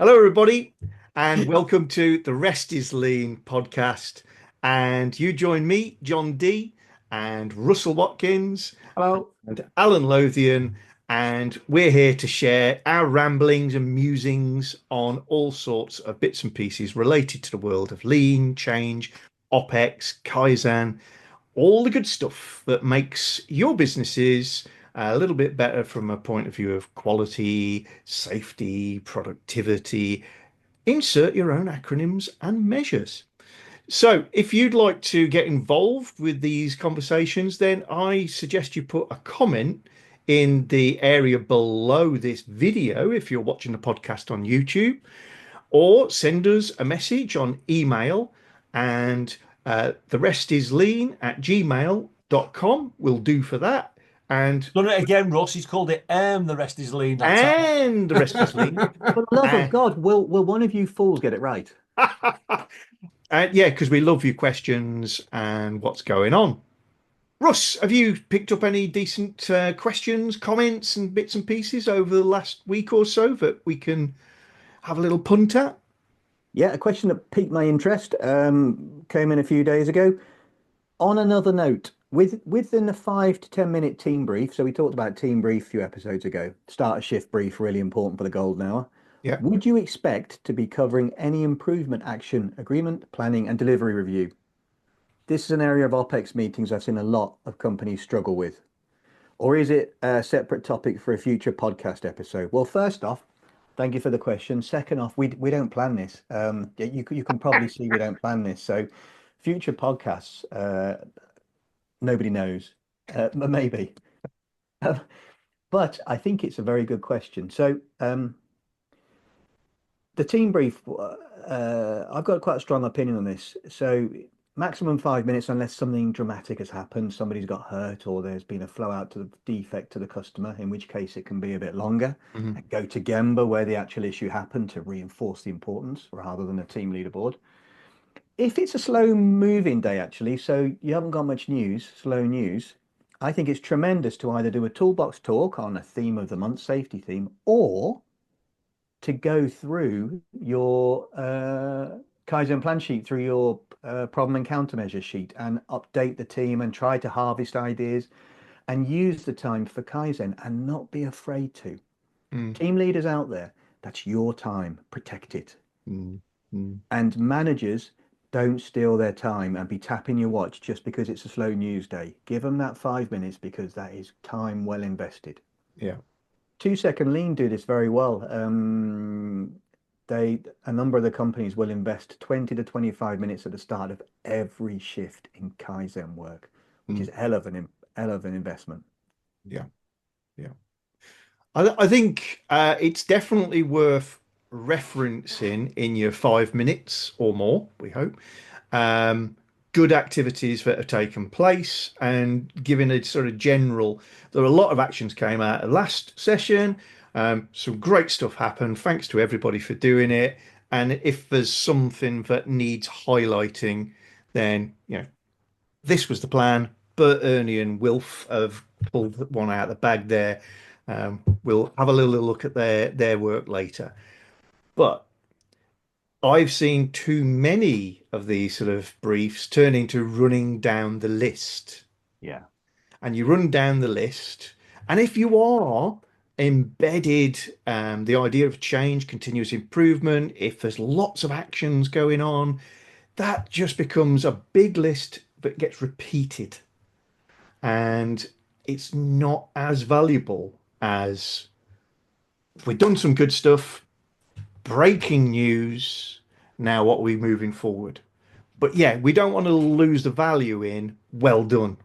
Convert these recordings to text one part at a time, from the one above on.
Hello, everybody, and welcome to the Rest is Lean podcast. And you join me, John D, and Russell Watkins, Hello. and Alan Lothian, and we're here to share our ramblings and musings on all sorts of bits and pieces related to the world of lean, change, OPEX, Kaizen, all the good stuff that makes your businesses a little bit better from a point of view of quality, safety, productivity. Insert your own acronyms and measures. So, if you'd like to get involved with these conversations, then I suggest you put a comment in the area below this video if you're watching the podcast on YouTube, or send us a message on email, and the rest is lean at gmail.com will do for that. Done it again, Ross. He's called it The Rest is Lean that time. And the rest is lean. For the love of And, God, will one of you fools get it right? yeah, because we love your questions and what's going on. Russ, have you picked up any decent questions, comments, and bits and pieces over the last week or so that we can have a little punt at? Yeah, a question that piqued my interest came in a few days ago. On another note, within the 5 to 10 minute team brief, so we talked about team brief a few episodes ago, start a shift brief, really important for the golden hour. Yeah. Would you expect to be covering any improvement action, agreement, planning, and delivery review? This is an area of OPEX meetings I've seen a lot of companies struggle with. Or is it a separate topic for a future podcast episode? Well, first off, thank you for the question. Second off, we don't plan this. You can probably see we don't plan this. So future podcasts, nobody knows, maybe. But I think it's a very good question. So the team brief, I've got quite a strong opinion on this. So maximum 5 minutes unless something dramatic has happened, somebody's got hurt or there's been a flow out to the defect to the customer, in which case it can be a bit longer. Mhm. And go to Gemba where the actual issue happened to reinforce the importance rather than a team leaderboard. If it's a slow moving day, actually, so you haven't got much news, slow news, I think it's tremendous to either do a toolbox talk on a theme of the month, safety theme, or to go through your Kaizen plan sheet, through your problem and countermeasure sheet, and update the team and try to harvest ideas and use the time for Kaizen and not be afraid to. Mm, Team leaders out there, that's your time, protect it. mm, mm. And managers, don't steal their time and be tapping your watch just because it's a slow news day. Give them that 5 minutes because that is time well invested. Yeah. 2 second lean do this very well. A number of the companies will invest 20 to 25 minutes at the start of every shift in Kaizen work, which Mm. is hell of an investment. Yeah. Yeah. I think it's definitely worth referencing in your 5 minutes or more, we hope. Um, Good activities that have taken place and giving a sort of general, there are a lot of actions came out of last session. Some great stuff happened. Thanks to everybody for doing it. And if there's something that needs highlighting, then, this was the plan. Bert, Ernie, and Wilf have pulled one out of the bag there. We'll have a little look at their work later. But I've seen too many of these sort of briefs turn into running down the list. Yeah. And you run down the list. And if you are embedded the idea of change, continuous improvement, if there's lots of actions going on, that just becomes a big list that gets repeated. And it's not as valuable as we've done some good stuff, breaking news. Now, what are we moving forward? But yeah, we don't want to lose the value in well done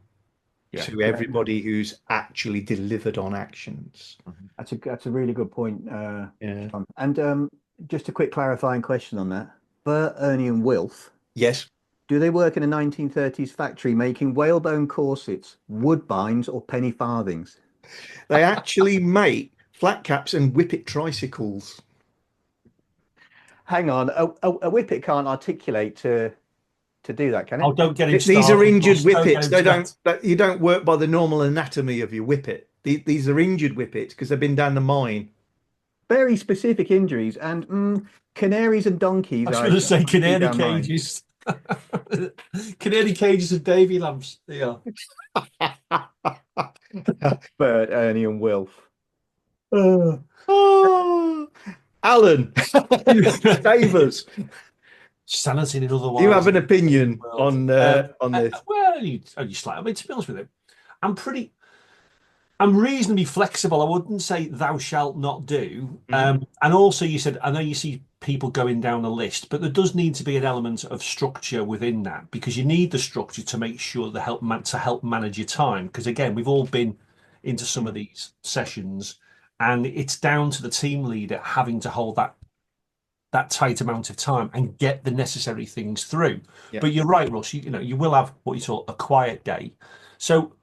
Yeah. to everybody who's actually delivered on actions. That's a really good point, Yeah. John. And just a quick clarifying question on that. Bert, Ernie, and Wilf, Yes, do they work in a 1930s factory making whalebone corsets, woodbines, or penny farthings? they actually make flat caps and whippet tricycles. Hang on, a whippet can't articulate to do that, can Oh, it? don't get him These are started, injured Ross. Don't get whippets. him They started. don't. You don't work by the normal anatomy of your whippet. These are injured whippets because they've been down the mine. very specific injuries, and canaries and donkeys I was are going to say keep canary our mind. cages. Canary cages and Davy lamps. They are. Bert, Ernie, and Wilf. Uh, Oh, Alan, save us. Sanity in an Do you otherwise have an opinion world. on this? Well, only slight. I mean, to be honest with you, I'm pretty. I'm reasonably flexible. I wouldn't say thou shalt not do. Mhm. And also, you said, I know you see people going down a list, but there does need to be an element of structure within that because you need the structure to make sure to help manage your time. Because again, we've all been into some of these sessions, and it's down to the team leader having to hold that tight amount of time and get the necessary things through. Yeah. But you're right, Russ. You know, you will have what you call a quiet day. So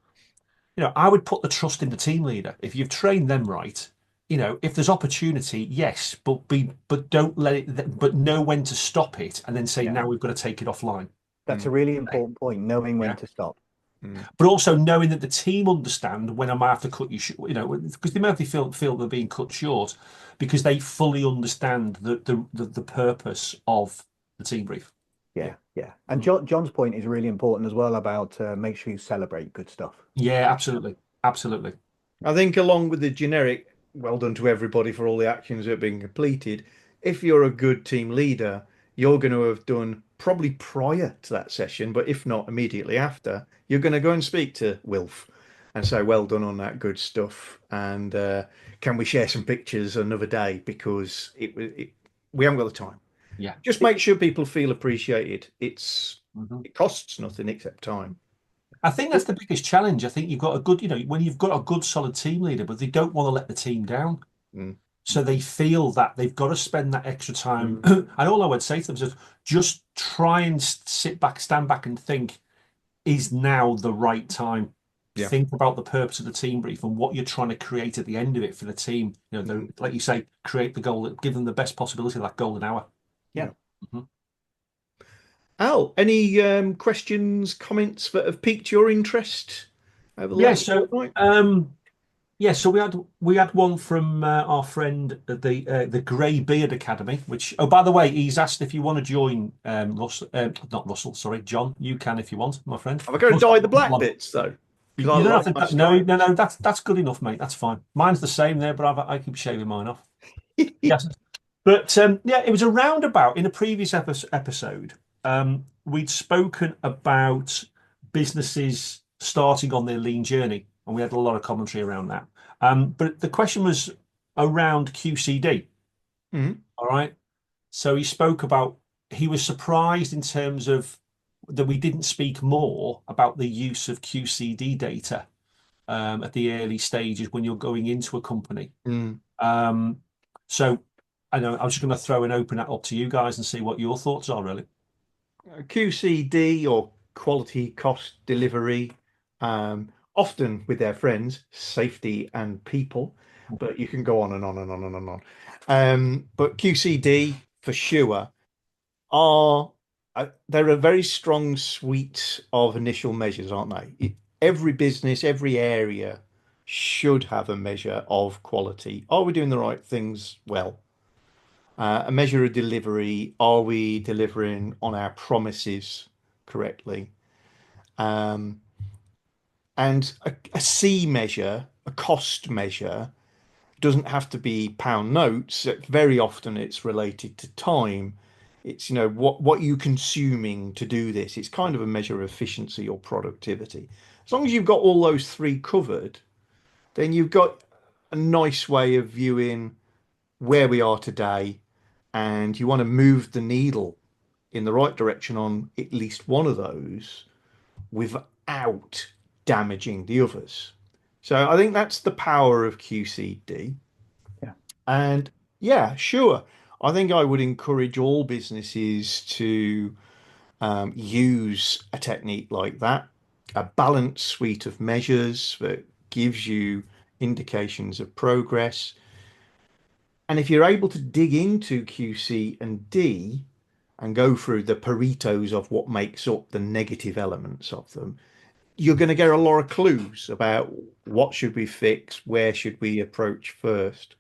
I would put the trust in the team leader. If you've trained them right, if there's opportunity, yes, but don't let it, but know when to stop it and then say, Yeah, now we've got to take it offline. that's a Mm, really important point, knowing when Yeah. to stop. mm, But also knowing that the team understand when I might have to cut you short, because they might feel they're being cut short because they fully understand the purpose of the team brief. Yeah, Yeah. yeah. And John's point is really important as well about make sure you celebrate good stuff. Yeah, absolutely. Absolutely. I think along with the generic well done to everybody for all the actions that have been completed, if you're a good team leader, you're going to have done probably prior to that session, but if not immediately after, you're going to go and speak to Wilf and say, well done on that good stuff. And can we share some pictures another day? Because we haven't got the time. Yeah. Just make sure people feel appreciated. Mhm. It costs nothing except time. I think that's the biggest challenge. I think you've got a good, when you've got a good solid team leader, but they don't want to let the team down. Mm, So they feel that they've got to spend that extra time. mm, And all I would say to them is just try and sit back, stand back and think, is now the right time? yeah. Think about the purpose of the team brief and what you're trying to create at the end of it for the team. Mm, Like you say, create the goal, give them the best possibility of that golden hour. Yeah. yeah. Mhm. Al, any questions, comments that have piqued your interest over the Yeah. last So, fortnight? Yeah, so we had one from our friend at the Grey Beard Academy. Which, oh, by the way, he's asked if you want to join Russell, not Russell, sorry, John. You can if you want, my friend. Have I got to Russell, dye the black come on. bits though? You Because I don't like have my to. No, no, stripes. no. That's good enough, mate. That's fine. Mine's the same there, but I keep shaving mine off. Yes, but yeah, it was a roundabout in a previous episode. We'd spoken about businesses starting on their lean journey, and we had a lot of commentary around that. But the question was around QCD. Mhm. All right. So he spoke about he was surprised in terms of that we didn't speak more about the use of QCD data at the early stages when you're going into a company. Mm. Um, so I know I'm just going to throw and open that up to you guys and see what your thoughts are, really. QCD or quality cost delivery, often with their friends, safety and people, but you can go on and on and on and on and on. But QCD for sure are they're a very strong suite of initial measures, aren't they? Every business, every area should have a measure of quality. Are we doing the right things well? A measure of delivery. Are we delivering on our promises correctly? Um, and a C measure, a cost measure, doesn't have to be pound notes. Very often it's related to time. It's, what you consuming to do this. It's kind of a measure of efficiency or productivity. As long as you've got all those three covered, then you've got a nice way of viewing where we are today, and you want to move the needle in the right direction on at least one of those without damaging the others. So I think that's the power of QCD. Yeah. And yeah, sure. I think I would encourage all businesses to use a technique like that, a balanced suite of measures that gives you indications of progress. And if you're able to dig into QC and D and go through the Paretos of what makes up the negative elements of them, you're going to get a lot of clues about what should we fix, where should we approach first.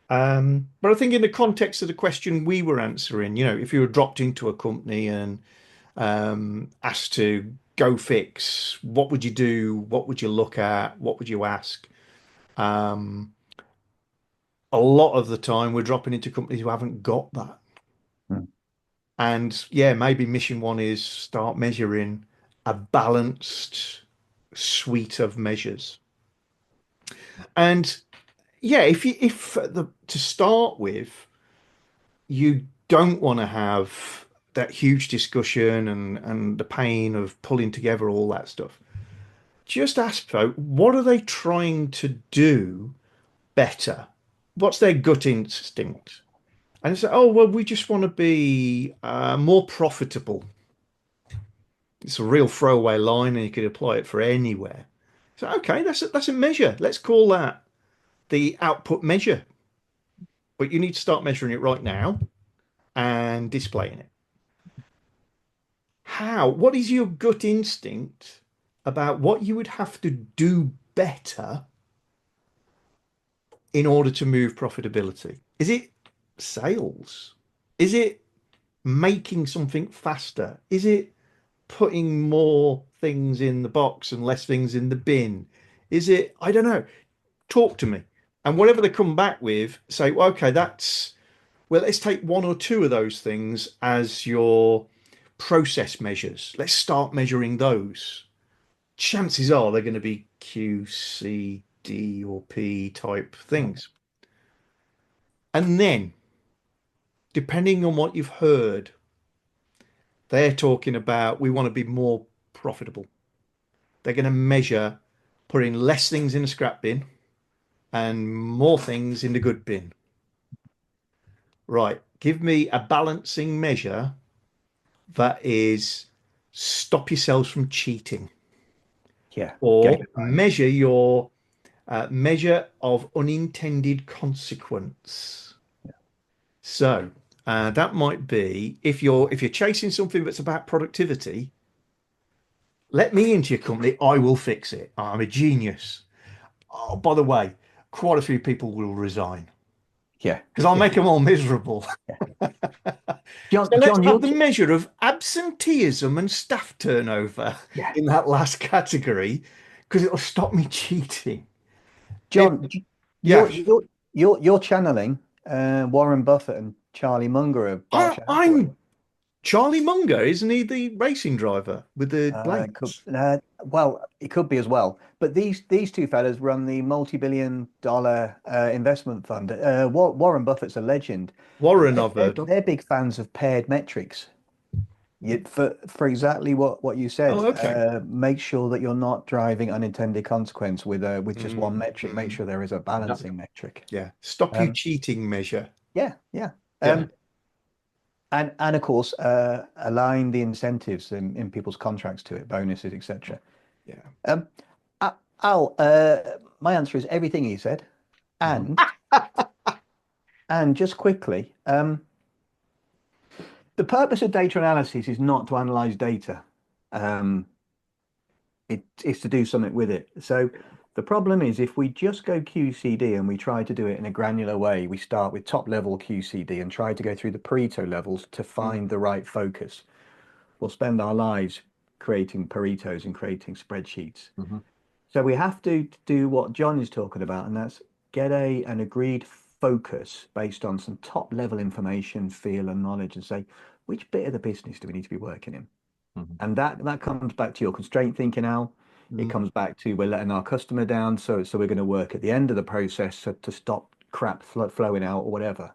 But I think in the context of the question we were answering, if you were dropped into a company and asked to go fix, what would you do? What would you look at? What would you ask? Um, a lot of the time, we're dropping into companies who haven't got that. Mm. And yeah, maybe mission one is start measuring a balanced suite of measures. And yeah, if to start with, you don't want to have that huge discussion and the pain of pulling together all that stuff. Just ask folk, what are they trying to do better? What's their gut instinct? And they say, oh, well, we just want to be more profitable. It's a real throwaway line, and you could apply it for anywhere. So, okay, that's a measure. Let's call that the output measure. But you need to start measuring it right now and displaying it. How? What is your gut instinct about what you would have to do better in order to move profitability? Is it sales? Is it making something faster? Is it putting more things in the box and less things in the bin? Is it, I don't know, talk to me. And whatever they come back with, say, well, okay, well, let's take one or two of those things as your process measures. Let's start measuring those. Chances are they're going to be Q, C, D, or P type things. And then, depending on what you've heard, they're talking about we want to be more profitable. They're going to measure putting less things in the scrap bin and more things in the good bin. Right. Give me a balancing measure that is stop yourselves from cheating Yeah, or gamified. measure your measure of unintended consequence. So that might be if you're chasing something that's about productivity, let me into your company. I will fix it. I'm a genius. Oh, by the way, quite a few people will resign Yeah, because I'll yeah, make them all miserable. yeah. So let's John, have the measure of absenteeism and staff turnover yeah, in that last category because it'll stop me cheating. It, John, yeah, you're channeling Warren Buffett and Charlie Munger of Berkshire Hathaway. I'm Charlie Munger, isn't he the racing driver with the blades? Well, it could be as well. But these two fellas run the multi-billion-dollar investment fund. Warren Buffett's a legend. Warren, I've They're, heard of. they're big fans of paired metrics. For exactly what you said, Oh, okay. make sure that you're not driving unintended consequence with just one metric. Make Mm. sure there is a Yeah. balancing metric. Yeah. Stop you Um, cheating measure. yeah, yeah. Yeah. And of course, align the incentives in people's contracts to it, bonuses, etc. Yeah. Um, Al, my answer is everything he said, Mhm. and just quickly, the purpose of data analysis is not to analyze data. Um, it is to do something with it. So the problem is if we just go QCD and we try to do it in a granular way, we start with top level QCD and try to go through the Pareto levels to Mm. find the right focus. We'll spend our lives creating Paretos and creating spreadsheets. Mhm. So we have to do what John is talking about, and that's get an agreed focus based on some top level information, feel, and knowledge, and say which bit of the business do we need to be working in. Mhm. And that comes back to your constraint thinking, Al. It Mm. comes back to we're letting our customer down, so we're going to work at the end of the process to stop crap flowing out or whatever.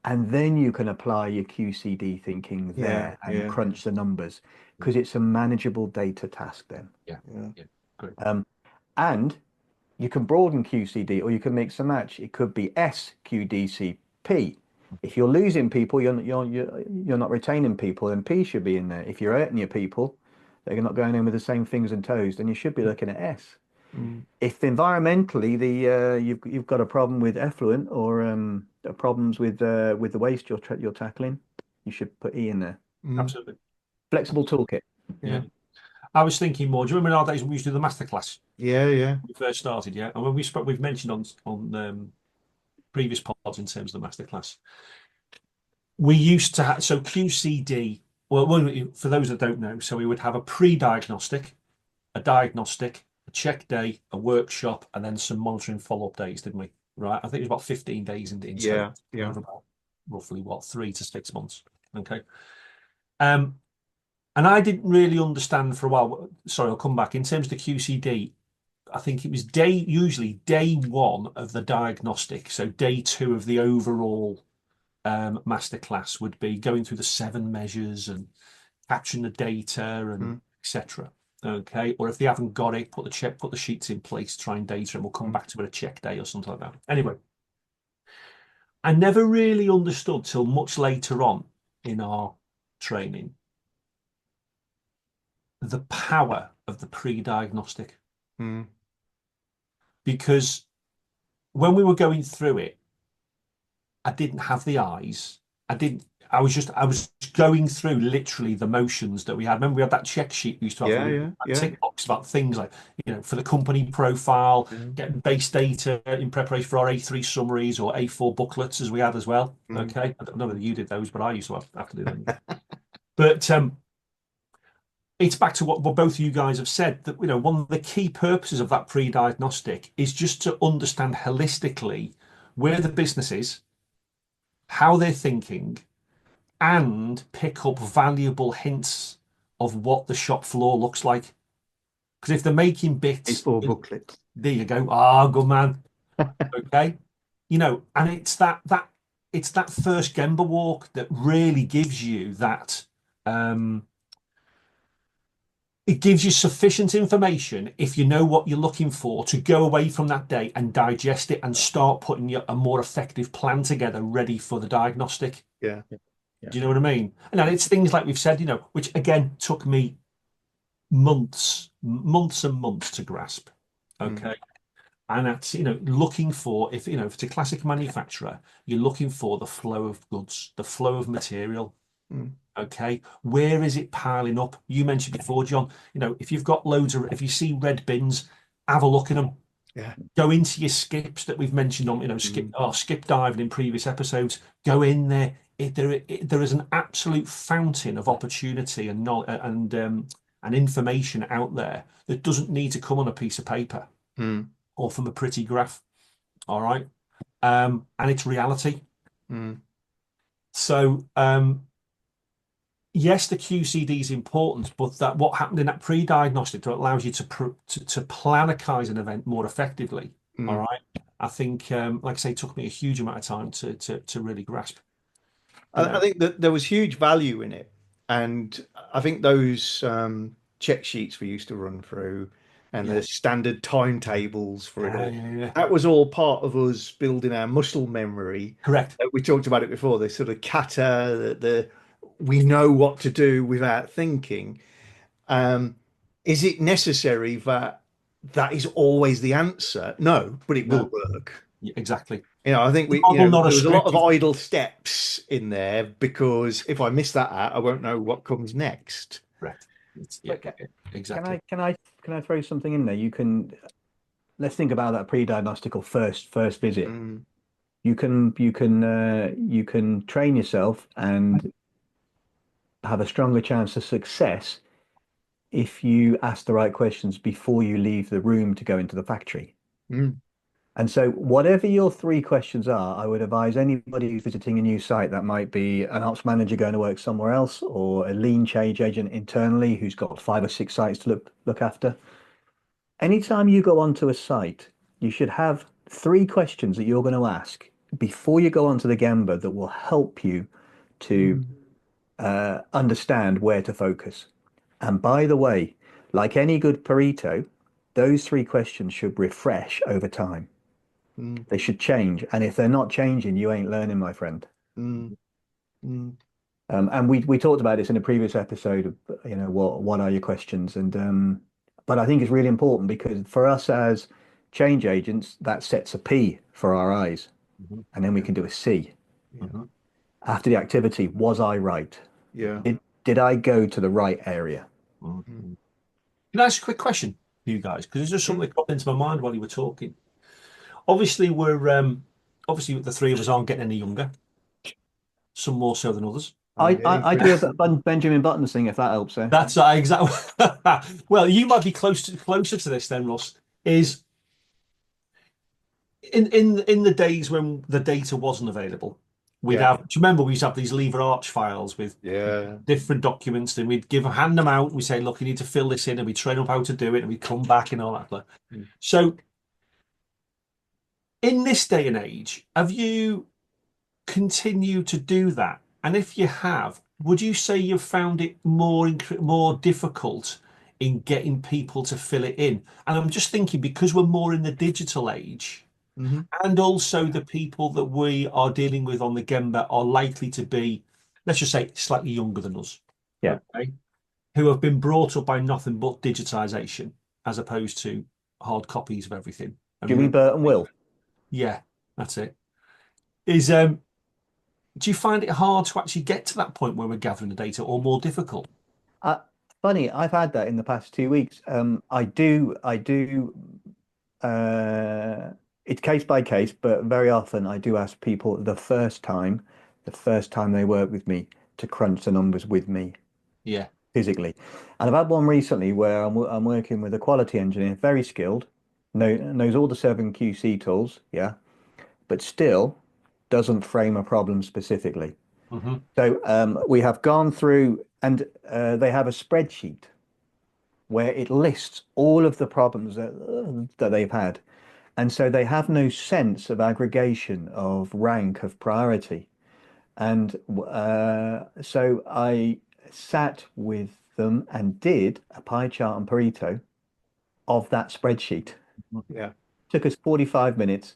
And then you can apply your QCD thinking Yeah. there and Yeah. crunch the numbers because it's a manageable data task then. Yeah. Yeah. Yeah. Great. And you can broaden QCD or you can mix and match. It could be SQDCP. If you're losing people, you're not retaining people, then P should be in there. If you're hurting your people, they're not going in with the same fingers and toes, then you should be looking at S. Mm. If environmentally you've got a problem with effluent or problems with the waste you're tackling, you should put E in there. Mm. Absolutely. Flexible toolkit. Yeah. Yeah. I was thinking more. Do you remember in our days when we used to do the masterclass Yeah. Yeah. when we first started? Yeah. And when we spoke, we've mentioned on previous pods in terms of the masterclass. We used to have, so QCD, well, for those that don't know, so we would have a pre-diagnostic, a diagnostic, a check day, a workshop, and then some monitoring follow-up days, didn't we? Right. I think it was about 15 days in total. Yeah. Over about roughly what, 3 to 6 months. Okay. And I didn't really understand for a while. Sorry, I'll come back. In terms of the QCD, I think it was usually day one of the diagnostic. So day two of the overall masterclass would be going through the 7 measures and capturing the data and etc. Okay, or if they haven't got it, put the sheets in place, try and data, and we'll come back to it a check day or something like that. Anyway, I never really understood till much later on in our training the power of the pre-diagnostic, because when we were going through it, I didn't have the eyes. I was going through literally the motions that we had. Remember, we had that check sheet we used to have, tick box about things like, for the company profile, getting base data in preparation for our A3 summaries or A4 booklets as we had as well. Okay. I don't know whether you did those, but I used to have to do them. But it's back to what both of you guys have said, that one of the key purposes of that pre-diagnostic is just to understand holistically where the business is, how they're thinking, and pick up valuable hints of what the shop floor looks like. Because if they're making bits, A4 booklets. There you go. Ah, good man. Okay, and it's that first Gemba walk that really gives you that. It gives you sufficient information, if you know what you're looking for, to go away from that day and digest it and start putting a more effective plan together, ready for the diagnostic. Yeah. Do you know what I mean? And then it's things like we've said, which again took me months and months to grasp. Okay. And that's, looking for, if it's a classic manufacturer, you're looking for the flow of goods, the flow of material. Okay. Where is it piling up? You mentioned before, John, if you've got if you see red bins, have a look at them. Yeah. Go into your skips that we've mentioned on, skip diving in previous episodes. Go in there. There is an absolute fountain of opportunity and knowledge and information out there that doesn't need to come on a piece of paper or from a pretty graph. All right. And it's reality. So, yes, the QCD is important, but that what happened in that pre-diagnostic that allows you to plan a Kaizen event more effectively. All right. I think, like I say, it took me a huge amount of time to really grasp. I think that there was huge value in it. And I think those check sheets we used to run through and the standard timetables for it all, that was all part of us building our muscle memory. Correct. We talked about it before, the sort of kata, we know what to do without thinking. Is it necessary that is always the answer? No, but it will work. Exactly. I think there was a lot of idle steps in there, because if I miss that out, I won't know what comes next. Correct. Exactly. Can I throw something in there? Let's think about that pre-diagnostic or first visit. You can train yourself and have a stronger chance of success if you ask the right questions before you leave the room to go into the factory. And so whatever your 3 questions are, I would advise anybody who's visiting a new site, that might be an ops manager going to work somewhere else, or a lean change agent internally who's got 5 or 6 sites to look after. Anytime you go onto a site, you should have 3 questions that you're going to ask before you go onto the Gemba that will help you to understand where to focus. And by the way, like any good Pareto, those 3 questions should refresh over time. They should change. And if they're not changing, you ain't learning, my friend. And we talked about this in a previous episode, what are your questions? And but I think it's really important, because for us as change agents, that sets a P for our eyes. And then we can do a C. After the activity, was I right? Yeah. Did I go to the right area? Can I ask a quick question for you guys? Because there's just something that popped into my mind while you were talking. Obviously, we're obviously the three of us aren't getting any younger, some more so than others. I'm getting I do fat. a Benjamin Button thing, if that helps, eh? That's exactly. Well, you might be closer to this then, Ross. Is in the days when the data wasn't available, we'd Yeah, have. Do you remember we used to have these lever arch files with yeah. different documents, and we'd hand them out. We say, look, you need to fill this in, and we train them how to do it, and we come back and all that. Mm. So, in this day and age, have you continued to do that? And if you have, would you say you've found it more difficult in getting people to fill it in? And I'm just thinking because we're more in the digital age, Hmm. and also the people that we are dealing with on the Gemba are likely to be, let's just say, slightly younger than us, Yeah. okay, who have been brought up by nothing but digitization as opposed to hard copies of everything. Have you Jimmy been? Burton will. Yeah, that's it. Is Do you find it hard to actually get to that point where we're gathering the data, or more difficult? Uh, Funny, I've had that in the past 2 weeks. I do. Uh, it's case by case, but very often I do ask people the first time they work with me, to crunch the numbers with me Yeah. physically. And I've had one recently where I'm working with a quality engineer, very skilled, knows all the 7QC tools, yeah, but still doesn't frame a problem specifically. Hmm. So we have gone through, and they have a spreadsheet where it lists all of the problems that they've had. And so they have no sense of aggregation, of rank, of priority. And so I sat with them and did a pie chart and Pareto of that spreadsheet. Yeah, Took us 45 minutes.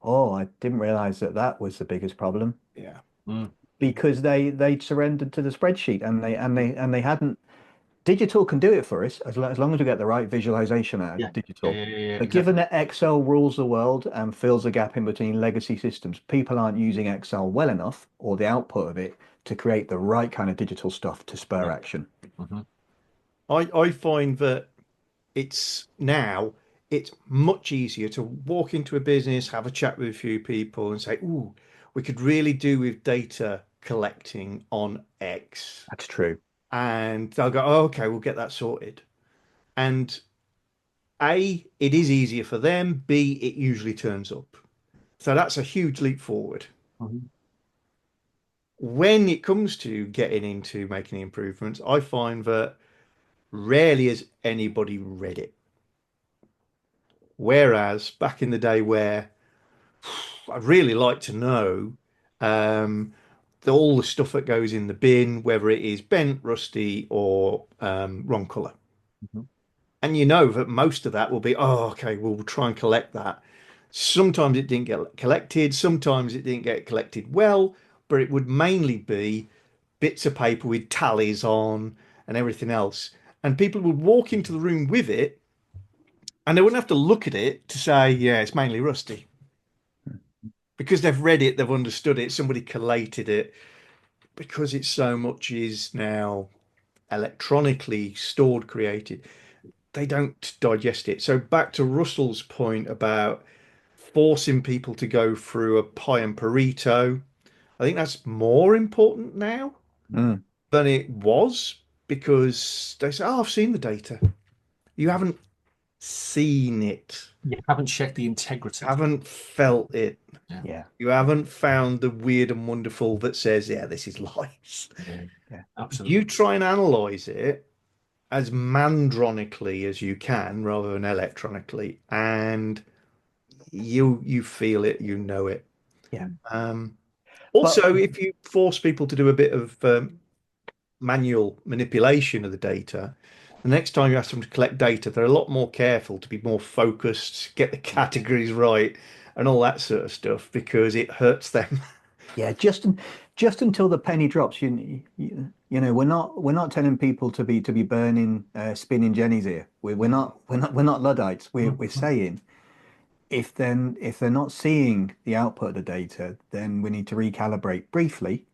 Oh, I didn't realize that that was the biggest problem, yeah. Mm. because they'd surrendered to the spreadsheet, and they hadn't. Digital can do it for us as long as we get the right visualization out Yeah. of Yeah, digital. yeah, yeah, yeah, But given exactly. that Excel rules the world and fills the gap in between legacy systems, people aren't using Excel well enough, or the output of it, to create the right kind of digital stuff to spur Yeah. action. Hmm. I find that it's now it's much easier to walk into a business, have a chat with a few people, and say, "Ooh, we could really do with data collecting on X," That's true. and they'll go, "Oh, okay, we'll get that sorted." And A, it is easier for them. B, it usually turns up. So that's a huge leap forward. Hmm. When it comes to getting into making the improvements, I find that rarely has anybody read it. Whereas back in the day where I'd really like to know um, all the stuff that goes in the bin, whether it is bent, rusty, or wrong color. Hmm. And you know that most of that will be, oh, okay, we'll try and collect that. Sometimes it didn't get collected, sometimes it didn't get collected well, but it would mainly be bits of paper with tallies on and everything else. And people would walk into the room with it and they wouldn't have to look at it to say, yeah, it's mainly rusty. Because they've read it, they've understood it, somebody collated it. Because it's so much is now electronically stored, created, they don't digest it. So back to Russell's point about forcing people to go through a pie and Pareto, I think that's more important now Mm. than it was because they say, "Oh, I've seen the data." You haven't seen it, You haven't checked the integrity. haven't felt it. Yeah. Yeah, You haven't found the weird and wonderful that says, "Yeah, this is lies." Yeah. yeah. You Absolutely. try and analyze it as mandronically as you can rather than electronically, and you feel it, you know it. Yeah. Um, But Also, if you force people to do a bit of manual manipulation of the data, the next time you ask them to collect data, they're a lot more careful to be more focused, get the categories right, and all that sort of stuff because it hurts them. yeah, just until the penny drops, we're not telling people to be burning spinning jennies here. We're not Luddites. We're Mhm. saying, if they're not seeing the output of the data, then we need to recalibrate briefly.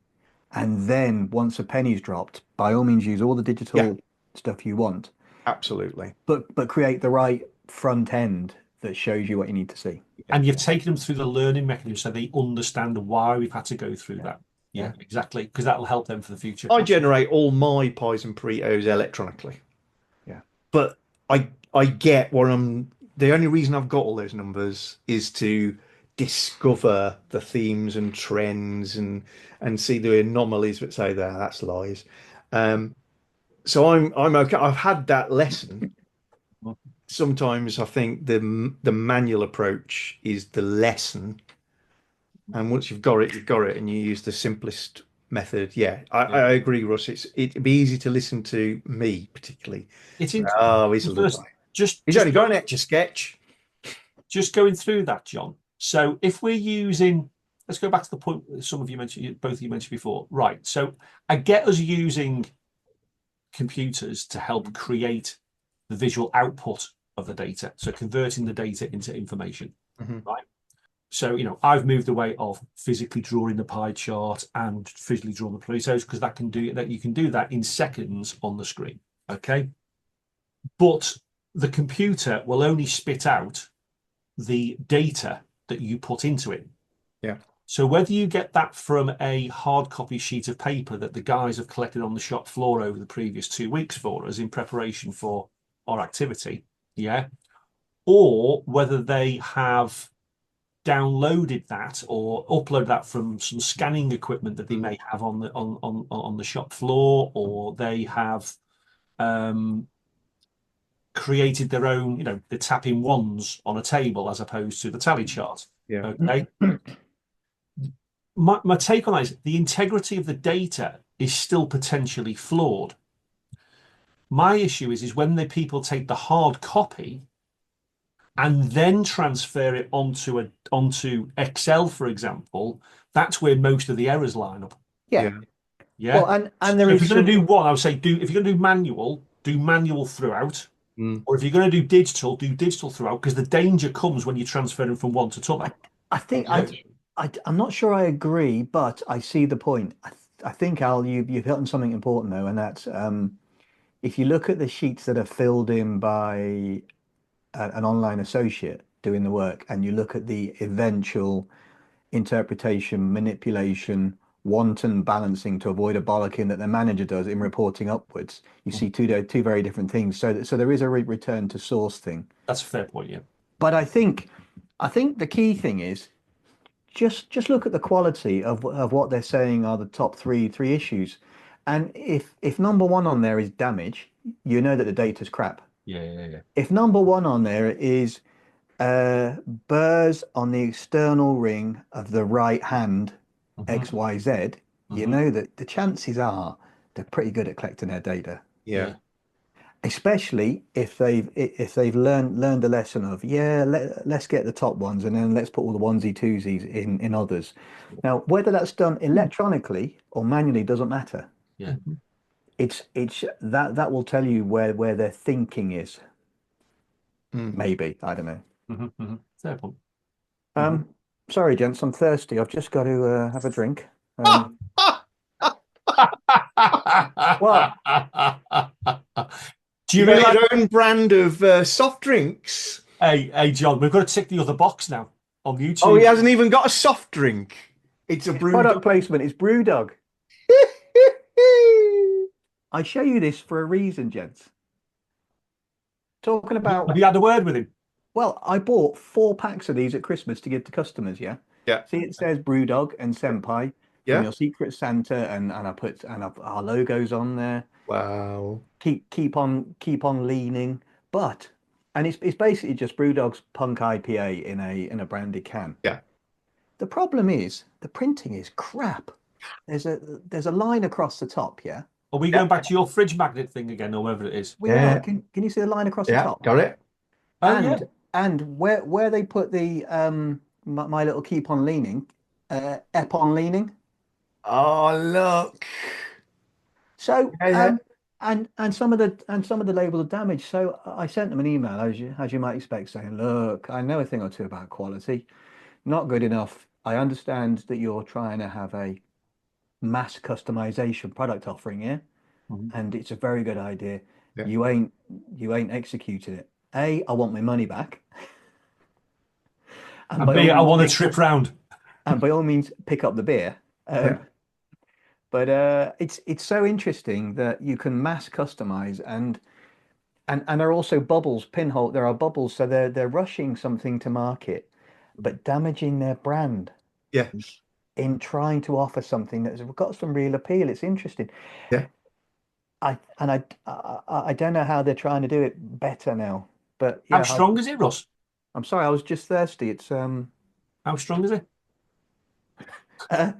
And then once a penny's dropped, by all means use all the Yeah, digital stuff you want, absolutely. but create the right front end that shows you what you need to see. And you've taken them through the learning mechanism so they understand why we've had to go through that. Yeah, exactly. Because that'll help them for the future. I generate all my pies and Paritos electronically. Yeah. But I get what I'm. The only reason I've got all those numbers is to discover the themes and trends and see the anomalies that say there that's lies. So I'm okay. I've had that lesson. Sometimes I think the manual approach is the lesson, and once you've got it, you've got it, and you use the simplest method. Yeah, I agree, Russ. It'd be easy to listen to me, particularly. It's in, Oh, he's a little first, guy. just He's only got an etch a sketch. just going through that, John. So if we're using, let's go back to the point that some of you mentioned, both of you mentioned before. Right. So I get us using computers to help create the visual output of the data. So converting the data into information. Right. So, I've moved away of physically drawing the pie chart and physically drawing the Paretos because you can do that in seconds on the screen. Okay. But the computer will only spit out the data that you put into it. Yeah. So whether you get that from a hard copy sheet of paper that the guys have collected on the shop floor over the previous 2 weeks for us in preparation for our activity, or whether they have downloaded that or uploaded that from some scanning equipment that they may have on the shop floor, or they have created their own, the tapping ones on a table as opposed to the tally chart. Yeah. Okay. My take on that is the integrity of the data is still potentially flawed. My issue is when the people take the hard copy and then transfer it onto Excel, for example. That's where most of the errors line up. Yeah. Yeah. Well, and So there if is you're going to some. do one, I would say if you're going to do manual throughout. Mm. Or if you're going to do digital throughout, because the danger comes when you're transferring from one to t'other. I think I'm not sure I agree, but I see the point. I think Al, you've hit on something important though, and that's if you look at the sheets that are filled in by an online associate doing the work, and you look at the eventual interpretation, manipulation, wanton balancing to avoid a bollocking that the manager does in reporting upwards, you see two very different things. So there is a return to source thing. That's a fair point, yeah. But I think the key thing is just look at the quality of what they're saying are the top three issues. And if number one on there is damage, you know that the data's crap. Yeah. If number one on there is burrs on the external ring of the right hand, XYZ, you know that the chances are they're pretty good at collecting their data. Yeah. Especially if they've learned the lesson of let's get the top ones and then let's put all the onesie twosies in others. Now, whether that's done electronically or manually doesn't matter. Yeah. It's that will tell you where their thinking is. Maybe, I don't know. Fair point. Sorry, gents, I'm thirsty. I've just got to have a drink. What? Do you You made realize? your own brand of soft drinks. Hey, John, we've got to tick the other box now on YouTube. Oh, he hasn't even got a soft drink. It's a brew. Product placement is Brewdog. I show you this for a reason, gents. Talking about, Have you had a word with him? well, I bought 4 packs of these at Christmas to give to customers, yeah? Yeah. See, it says Brewdog and Senpai Yeah. from your Secret Santa, and I put our logos on there. Wow. Keep on leaning, and it's basically just Brewdog's Punk IPA in a branded can. Yeah. The problem is the printing is crap. There's a line across the top, yeah. Are we going back to your fridge magnet thing again, or whatever it is? We are. Can you see the line across the Yeah. top? Got it. And where they put the my little keep on leaning, ep on leaning. Oh, look. So Yeah. and some of the labels are damaged. So I sent them an email, as you might expect, saying, look, I know a thing or two about quality, not good enough. I understand that you're trying to have a mass customization product offering here, and it's a very good idea. Yeah. You ain't executed it. I want my money back. And And by all B, I means, want a trip round. pick up the beer. Yeah. But it's so interesting that you can mass customize and there are also bubbles, pinhole. There are bubbles, so they're rushing something to market, but damaging their brand Yes. in trying to offer something that's got some real appeal. It's interesting. Yeah. I don't know how they're trying to do it better now, but How yeah, strong is it, Russ? I'm sorry, I was just thirsty. How strong is it? Uh,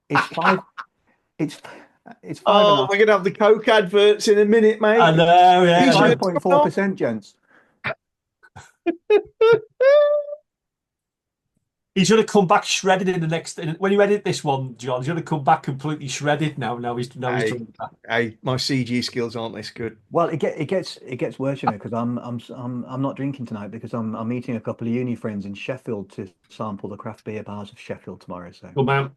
it's five. It's it's five and a Oh, half. we're gonna have the Coke adverts in a minute, I mate. know, You It's yeah. should have Like, turned off. 5.4%, gents. he's going to come back shredded in the next. When you edit this one, John, he's going to come back completely shredded now. Now he's Hey, done that. hey, my CG skills aren't this good. Well, it gets worse, because I'm not drinking tonight because I'm meeting a couple of uni friends in Sheffield to sample the craft beer bars of Sheffield tomorrow. So Good man.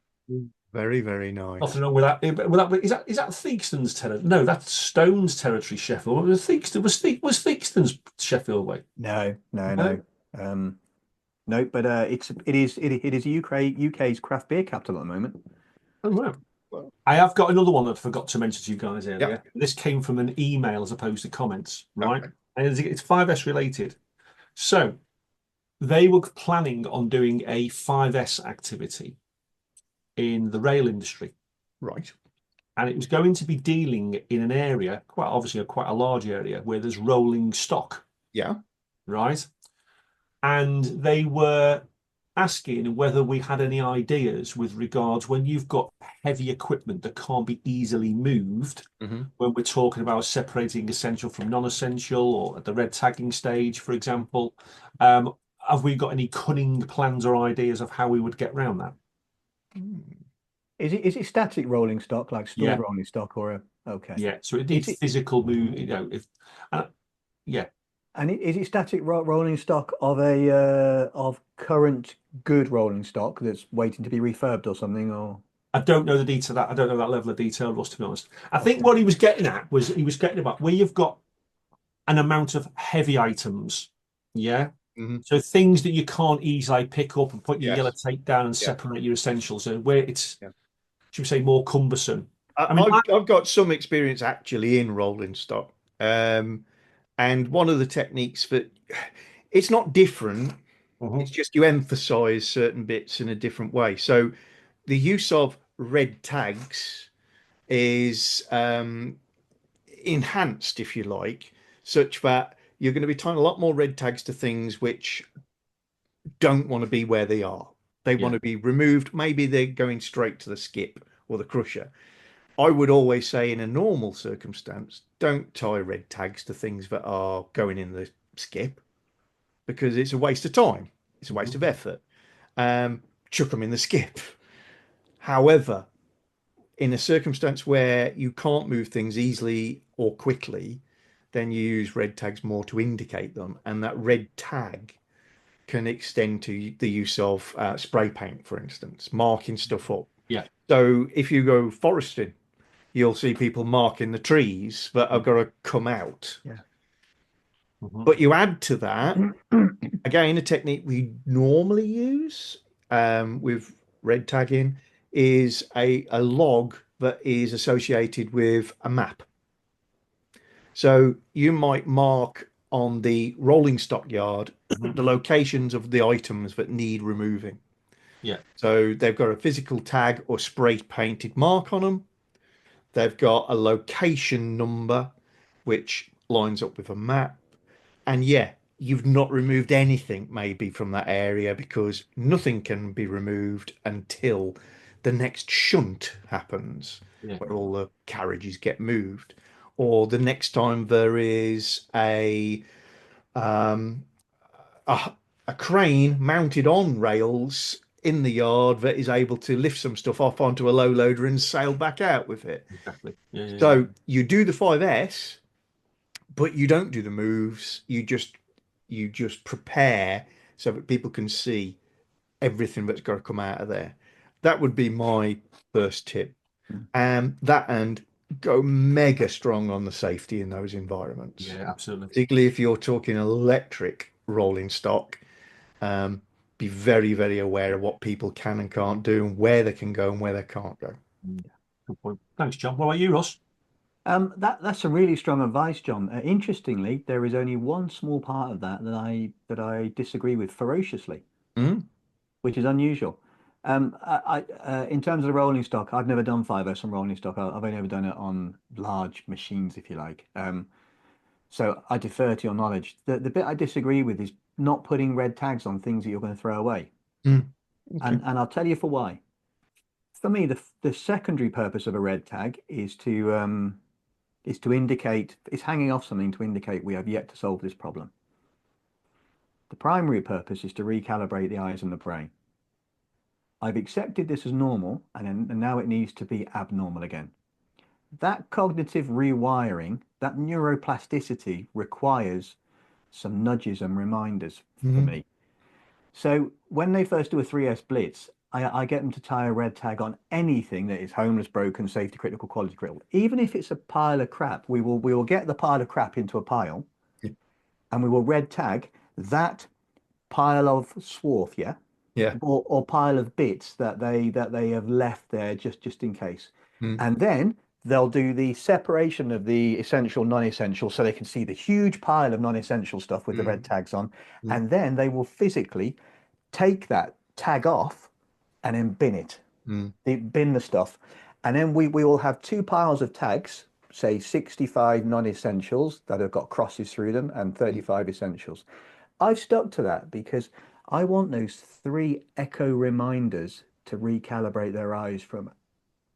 Very, very nice. Nothing wrong with that. Is that Theakston's territory? No, that's Stone's territory. Sheffield. Was Theakston's Sheffield way? no, no, No. no, no. But it is UK's craft beer capital at the moment. Oh, wow. Well, I have got another one that I forgot to mention to you guys yeah. earlier. This came from an email as opposed to comments, right? Okay. And it's 5S related. So they were planning on doing a 5S activity in the rail industry. Right. And it was going to be dealing in an area, quite obviously quite a large area, where there's rolling stock, Yeah. right? And they were asking whether we had any ideas with regards when you've got heavy equipment that can't be easily moved, Hmm. when we're talking about separating essential from non-essential or at the red tagging stage, for example. Have we got any cunning plans or ideas of how we would get around that? Is it static rolling stock like stored Yeah, rolling stock or okay? yeah. So it Is needs it physical move, if uh, yeah. is it static rolling stock of current good rolling stock that's waiting to be refurbed or something or I don't know the detail that I don't know that level of detail, Ross, to be honest. I think okay? what he was getting at was he was getting about where you've got an amount of heavy items. Yeah. Hmm. So things that you can't easily pick up and put your yellow Yes. tape down and Yeah. separate your essentials. So where it's, Yeah. should we say, more cumbersome. I, I mean, I've got some experience actually in rolling stock. And one of the techniques that it's not different, it's Mhm. just you emphasize certain bits in a different way. So the use of red tags is enhanced, if you like, such that you're going to be tying a lot more red tags to things which don't want to be where they are. They want Yeah, to be removed. Maybe they're going straight to the skip or the crusher. I would always say, in a normal circumstance, don't tie red tags to things that are going in the skip because it's a waste of time. It's a waste Mhm. of effort. Chuck them in the skip. However, in a circumstance where you can't move things easily or quickly, then you use red tags more to indicate them. And that red tag can extend to the use of spray paint, for instance, marking stuff up. Yeah. So if you go foresting, you'll see people marking the trees that are going to come out. Yeah. Mhm. But you add to that, again, a technique we normally use with red tagging is a log that is associated with a map. So you might mark on the rolling stock yard Mhm. the locations of the items that need removing. Yeah. So they've got a physical tag or spray painted mark on them. They've got a location number, which lines up with a map. And yeah, you've not removed anything maybe from that area because nothing can be removed until the next shunt happens, Yeah. where all the carriages get moved, or the next time there is um, a, a crane mounted on rails in the yard that is able to lift some stuff off onto a low loader and sail back out with it. Exactly. Yeah. Yeah. Yeah. So you do the 5S, but you don't do the moves. You just prepare so that people can see everything that's got to come out of there. That would be my first tip. That and go mega strong on the safety in those environments, Yeah. Absolutely. particularly if you're talking electric rolling stock. be very, very aware of what people can and can't do, and where they can go and where they can't go. Good point. Thanks, John. What about you, Ross? That's a really strong advice, John. Interestingly, there is only one small part of that that I disagree with ferociously, Mm, which is unusual. In terms of the rolling stock, I've never done 5S on rolling stock. I've only ever done it on large machines, if you like. So I defer to your knowledge. The bit I disagree with is not putting red tags on things that you're going to throw away. mm. Okay. And I'll tell you for why. For me, the secondary purpose of a red tag is to indicate it's hanging off something to indicate we have yet to solve this problem. The primary purpose is to recalibrate the eyes and the brain. I've accepted this as normal, and now it needs to be abnormal again. That cognitive rewiring, that neuroplasticity requires some nudges and reminders for Mhm. me. So when they first do a 3S blitz, I get them to tie a red tag on anything that is homeless, broken, safety critical, quality critical. Even if it's a pile of crap, we will get the pile of crap into a pile, Yeah. and we will red tag that pile of swarf, yeah, Yeah. or pile of bits that they have left there just in case. Mm, And then they'll do the separation of the essential, non-essential, so they can see the huge pile of non-essential stuff with the red mm, tags on. mm, And then they will physically take that tag off and then bin it. mm, They bin the stuff. And then we will have two piles of tags, say 65 non-essentials that have got crosses through them and mm. 35 essentials. I've stuck to that because I want those three echo reminders to recalibrate their eyes from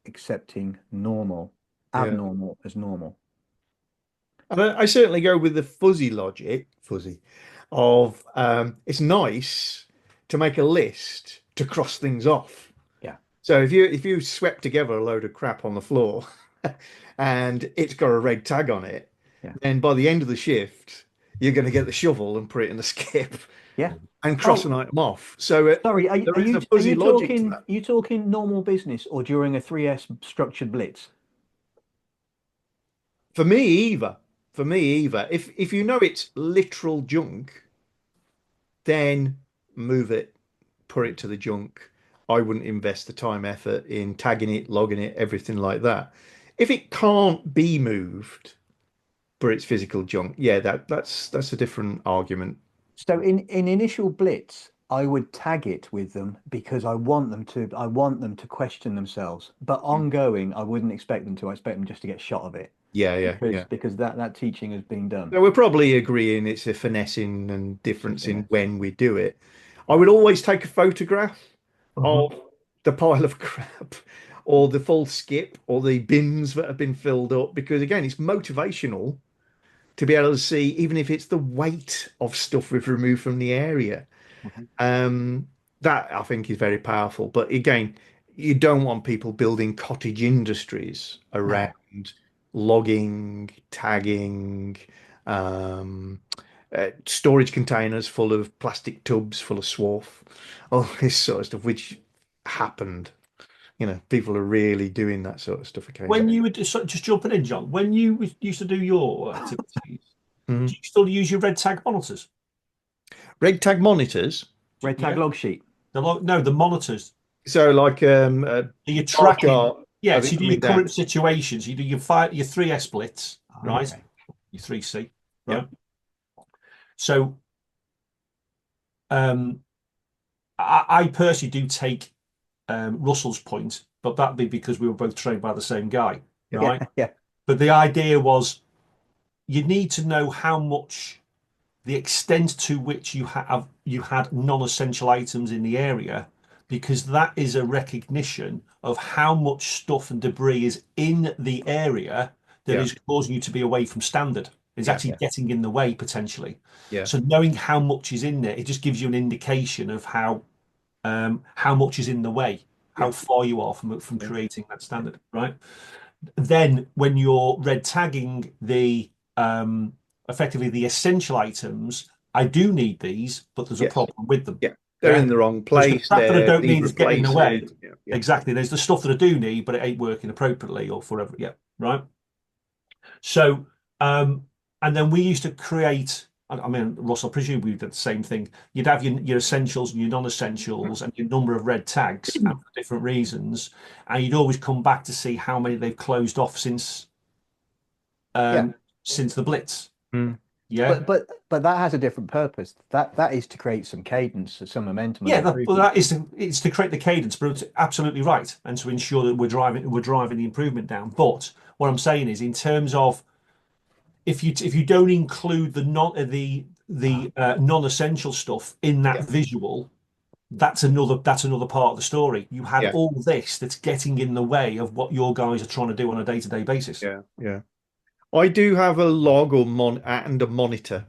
accepting normal, Yeah. abnormal as normal. And I certainly go with the fuzzy, of it's nice to make a list to cross things off. Yeah, So if you swept together a load of crap on the floor and it's got a red tag on it, yeah, then by the end of the shift, you're going to get the shovel and put it in the skip yeah. and cross an Oh, item off. So sorry. Are, there are is you a are fuzzy you logic to talking that. you talking normal business or during a 3S structured blitz? For me, either. For me, either. If you know it's literal junk, then move it, put it to the junk. I wouldn't invest the time, effort in tagging it, logging it, everything like that. If it can't be moved, but it's physical junk, yeah, that's a different argument. So in initial blitz, I would tag it with them because I want them to question themselves. But ongoing, I wouldn't expect them to. I expect them just to get shot of it Yeah, yeah, because yeah. because that teaching has been done. So we're probably agreeing it's a finessing and It's a difference in finesse. when we do it. I Yeah. would always take a photograph Mhm. of the pile of crap or the full skip or the bins that have been filled up because again, it's motivational to be able to see, even if it's the weight of stuff we've removed from the area. Mhm. Um, that I think is very powerful. But again, you don't want people building cottage industries No. around logging, tagging, um, storage containers full of plastic tubs full of swarf, all this sort of stuff, which happened. People are really doing that sort of stuff When occasionally. you would just jumping in, John, when you used to do your activities, do Mhm. you still use your red tag monitors? Red tag monitors. Red tag Yeah. log sheet. No, the monitors. So like So you're bar tracking. chart Yeah, of so it you do your coming down. current situations. You do your 3S splits, right? Okay. Your 3C. Yeah. Yeah. So um, I personally do take Russell's point, but that'd be because we were both trained by the same guy, Yeah. right? Yeah. But the idea was you need to know how much the extent to which you had non-essential items in the area, because that is a recognition of how much stuff and debris is in the area that Yeah. is causing you to be away from standard. It's Yeah. actually Yeah. getting in the way potentially. Yeah. So knowing how much is in there, it just gives you an indication of how much is in the way, how Yeah. far you are from Yeah. creating that standard, right? Then when you're red tagging the effectively the essential items, I do need these, but there's a Yes. problem with them. Yeah. They're Yeah. in the wrong There's the place. crap that I They don't need need is getting in the way. replacing. Yeah. Yeah. Exactly. There's the stuff that I do need, but it ain't working appropriately or forever. Yeah. Right. So and then we used to create I mean, Russell, I presume we did the same thing. You'd have your essentials and your non-essentials and your number of red tags and for different reasons, and you'd always come back to see how many they've closed off Yeah. um, since the Blitz. Mm. Yeah, But that has a different purpose. That is to create some cadence, some momentum of yeah. Well, improvement. that is it's to create the cadence, but it's absolutely right, and to ensure that we're driving the improvement down. But what I'm saying is, in terms of if you don't include the non-essential stuff in that Yeah, visual, that's another part of the story. You have yeah, all this that's getting in the way of what your guys are trying to do on a day-to-day basis. yeah, yeah. I do have a log or mon and a monitor.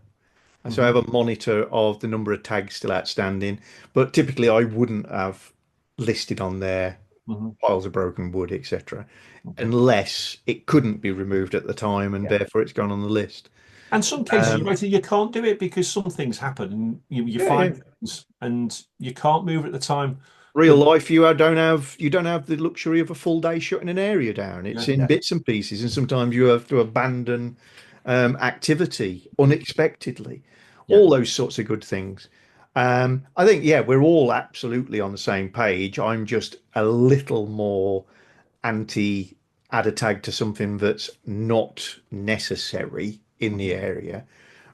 So I Hmm. have a monitor of the number of tags still outstanding, but typically I wouldn't have listed on there Hmm. piles of broken wood, etc., Okay. unless it couldn't be removed at the time and Yeah. therefore it's gone on the list. And some cases, Um, you can't do it because some things happen and you yeah, yeah. find things and you can't move at the time. Real But life, you don't have the luxury of a full day shutting an area down. It's yeah, in Yeah. bits and pieces, and sometimes you have to abandon activity unexpectedly. yeah, All those sorts of good things. I think, yeah, we're all absolutely on the same page. I'm just a little more anti add a tag to something that's not necessary in the mhm, area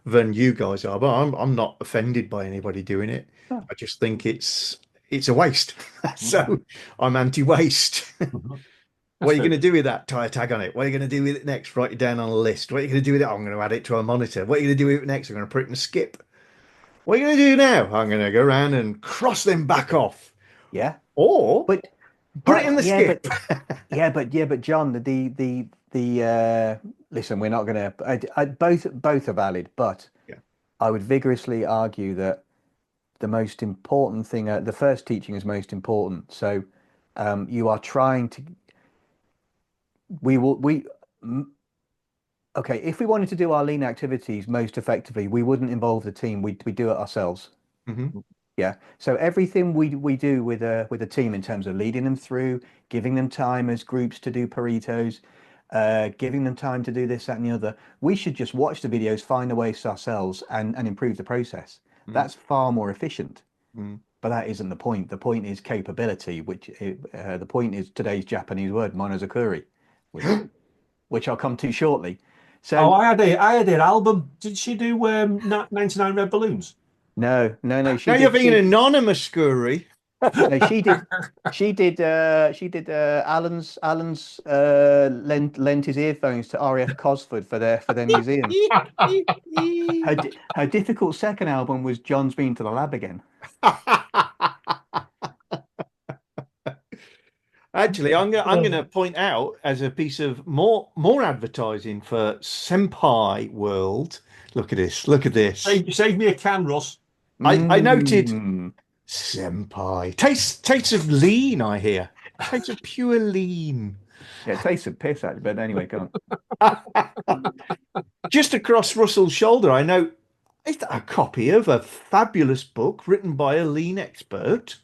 than you guys are. But I'm not offended by anybody doing it. Oh, I just think it's a waste. mhm, So I'm anti-waste. mhm. What That's are you fair. going to do with that tire tag on it? What are you going to do with it next? Write it down on a list. What are you going to do with it? I'm going to add it to a monitor. What are you going to do with it next? I'm going to put it in a skip. What are you going to do now? I'm going to go around and cross them back off, yeah. or But put it in but the yeah, skip. but John, the listen, we're not gonna both are valid, but Yeah. I would vigorously argue that the most important thing, the first teaching is most important. So you are trying to, we will, we, m- okay, if we wanted to do our lean activities most effectively, we wouldn't involve the team. We do it ourselves. Hmm. Yeah. So everything we do with a team in terms of leading them through, giving them time as groups to do Paretos, giving them time to do this, that, and the other, we should just watch the videos, find the ways ourselves, and improve the process. That's far more efficient. Hmm. But that isn't the point. The point is capability, the point is today's Japanese word, monozukuri, which which I'll come to shortly. Oh, So I had an album. Did she do 99 Red Balloons? no, Now she you're did being she anonymous, Scurry. no she did Alan's lent his earphones to RF Cosford for their museum. Her difficult second album was John's Been to the Lab Again. Actually, I'm gonna point out as a piece of more advertising for Senpai World. Look at this. Look at this. Save me a can, Russ. I noted Mm. Senpai. Tastes of lean, I hear. Tastes of pure lean. Yeah, it tastes of piss actually, but anyway, go Just across Russell's shoulder, I know is that a copy of a fabulous book written by a lean expert?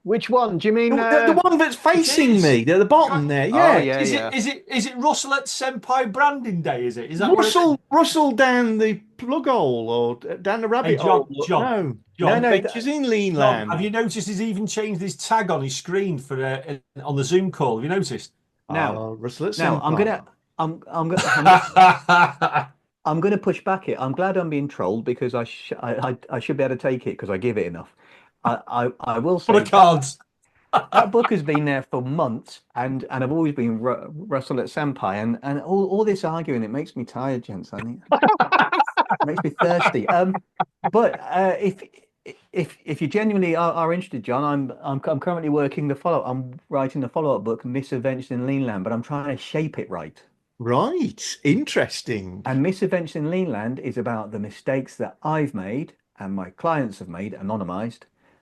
Which one? Do you mean The one that's It facing is. me, at the bottom there. oh Yeah. yeah, yeah. Is it Russell at Senpai Branding Day? Is that what it is? Russell down the plug hole or down the Hey, rabbit hole. No, No, John, no, adventures in lean John. Have land. you noticed he's even changed his tag on his screen for on the Zoom call? Have you noticed? now Russell at now Senpai. I'm gonna push back it. I'm glad I'm being trolled because I should be able to take it because I give it enough. I will What a say that cards. that book has been there for months, and I've always been Russell at Senpai, and all this arguing it makes me tired, gents. I think it makes me thirsty. But if you genuinely are interested, John, I'm currently working the follow. I'm writing the follow-up book, Misadventures in Leanland, but I'm trying to shape it right. Right. Interesting. And Misadventures in Leanland is about the mistakes that I've made and my clients have made, anonymized,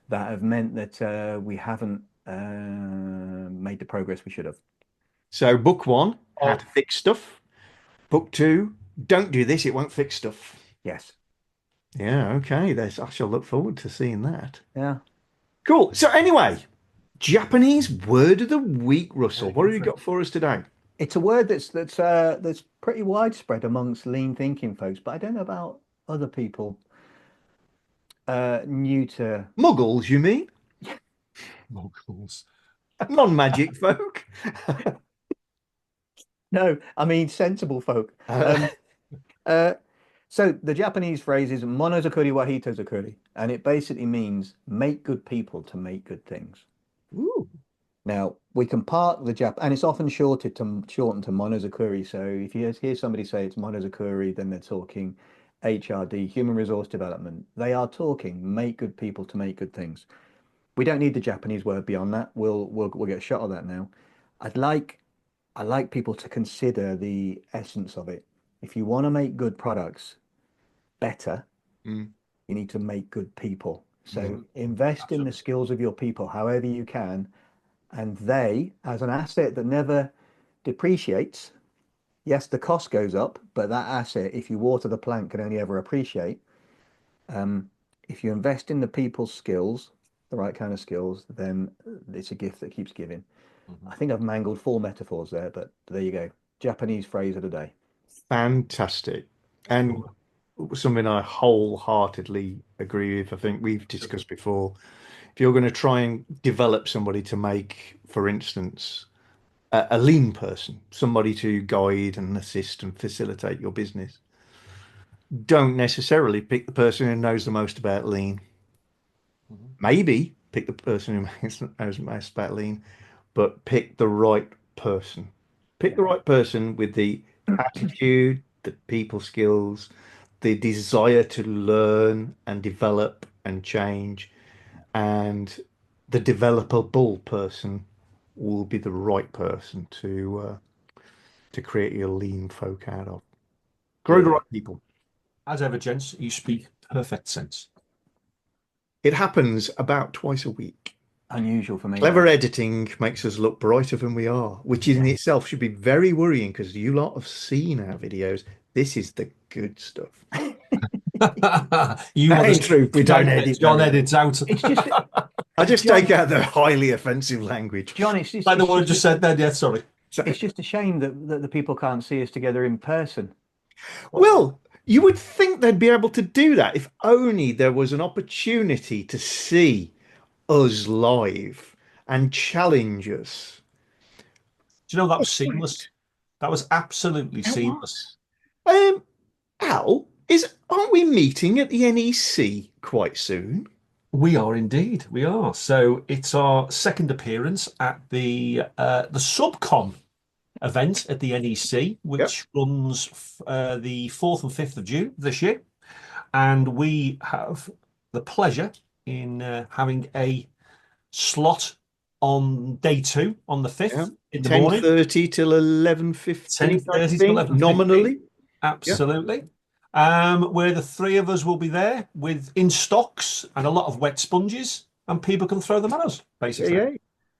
that have meant that we haven't made the progress we should have. So book one, how Oh, to fix stuff. Book two, don't do this, it won't fix stuff. Yes. Yeah, okay. I shall look forward to seeing that. Yeah. Cool. So anyway, Japanese word of the week, yeah, Russell. What go have you for it. got for us today? It's a word that's pretty widespread amongst lean thinking folks, but I don't know about other people new to. Muggles, you mean? Moguls. Non-magic folk? No, I mean sensible folk. Uh, so the Japanese phrase is monozukuri wa hitozukuri, and it basically means make good people to make good things. Ooh. Now we can park the Jap, and it's often shortened to monozukuri. So if you hear somebody say it's monozukuri, then they're talking HRD, human resource development. They are talking make good people to make good things. We don't need the Japanese word beyond that. We'll get a shot of that now. I'd like I like people to consider the essence of it. If you want to make good products better, Mm, you need to make good people. So mm, invest in the Absolutely. skills of your people however you can, and they, as an asset that never depreciates, yes, the cost goes up, but that asset, if you water the plant, can only ever appreciate. Um, if you invest in the people's skills, the right kind of skills, then it's a gift that keeps giving. Mhm. I think I've mangled four metaphors there, but there you go. Japanese phrase of the day. fantastic. And Cool. something I wholeheartedly agree with. I think we've discussed before. If you're going to try and develop somebody to make, for instance, a lean person, somebody to guide and assist and facilitate your business, don't necessarily pick the person who knows the most about lean. Mhm. Maybe pick the person who knows the most about lean, but pick the right person. Pick Yeah. the right person with the attitude, the people skills, the desire to learn and develop and change, and the developable person will be the right person to create your lean folk out of. Grow the Yeah. right people. As ever, gents, you speak perfect sense. It happens about twice a week. Unusual for me, Clever that. editing makes us look brighter than we are, which in itself should be very worrying because you lot have seen our videos. This is the good stuff. You want In to truth, we don't snipe it. edit John very well. edits out. It's just, I just take John, out the highly offensive language. John, it's just, Like the it's one I just, just said then, yeah, sorry. So, it's just a shame that the people can't see us together in person. well, you would think they'd be able to do that if only there was an opportunity to see us live and challenge us. Do you know that was That's right. seamless? That was absolutely It seamless. was. Al, aren't we meeting at the NEC quite soon? We are indeed. We are. So it's our second appearance at the Subcon event at the NEC, Yep. which runs the 4th and 5th of June this year. And we have the pleasure in having a slot on day two on the Yeah. 5th in the morning, 10:30 till 11:15, I 10:30 to think, 11:15. nominally. Yeah. Absolutely. Where the three of us will be there with in stocks and a lot of wet sponges, and people can throw them at us, Yeah, basically. yeah.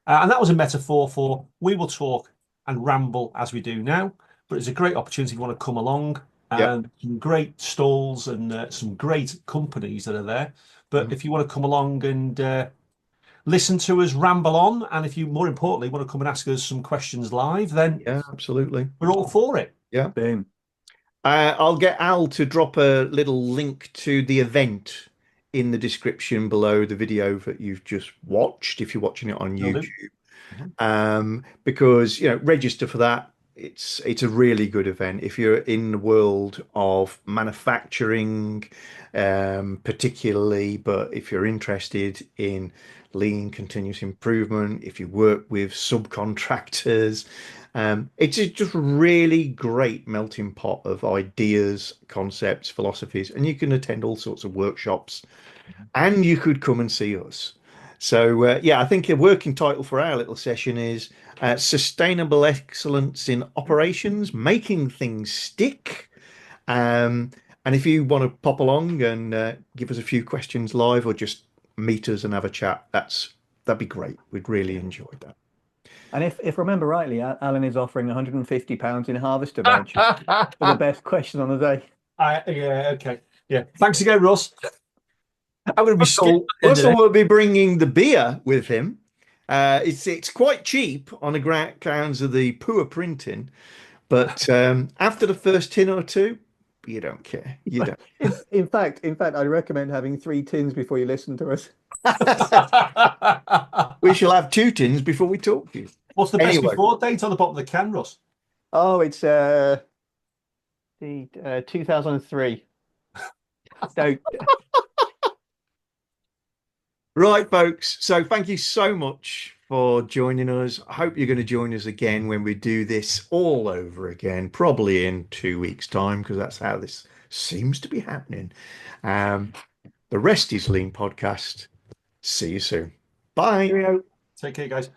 And that was a metaphor for we will talk and ramble as we do now, but it's a great opportunity if you want to come along. Yeah. And some great stalls and some great companies that are there. But Mhm. if you want to come along and listen to us ramble on, and if you, more importantly, want to come and ask us some questions live, then Yeah, absolutely. we're all for it. Yeah. Boom. I'll get Al to drop a little link to the event in the description below the video that you've just watched, if you're watching it on Will do. YouTube. Because register for that. It's a really good event if you're in the world of manufacturing, particularly. But if you're interested in lean continuous improvement, if you work with subcontractors, it's just really great melting pot of ideas, concepts, philosophies, and you can attend all sorts of workshops, and you could come and see us. So, yeah, I think a working title for our little session is Sustainable Excellence in Operations, Making Things Stick. Um, and if you want to pop along and give us a few questions live or just meet us and have a chat, that'd be great. We'd really enjoy that. And if I remember rightly, Alan is offering £150 in Harvester vouchers for the best question on the day. Yeah, okay. Yeah. Thanks again, Ross. I'm going to be scared at the end of Russell it. will be bringing the beer with him. It's quite cheap on the grounds of the poor printing, but after the first tin or two, you don't care. You don't. In fact, I recommend having 3 tins before you listen to us. We shall have 2 tins before we talk to you. What's the best Anyway, before date on the bottom of the can, Ross? Oh, it's the 2003. So right, folks. So thank you so much for joining us. I hope you're going to join us again when we do this all over again, probably in 2 weeks' time, because that's how this seems to be happening. Um, the rest is Lean Podcast. See you soon. Bye. cheerio. Take care, guys.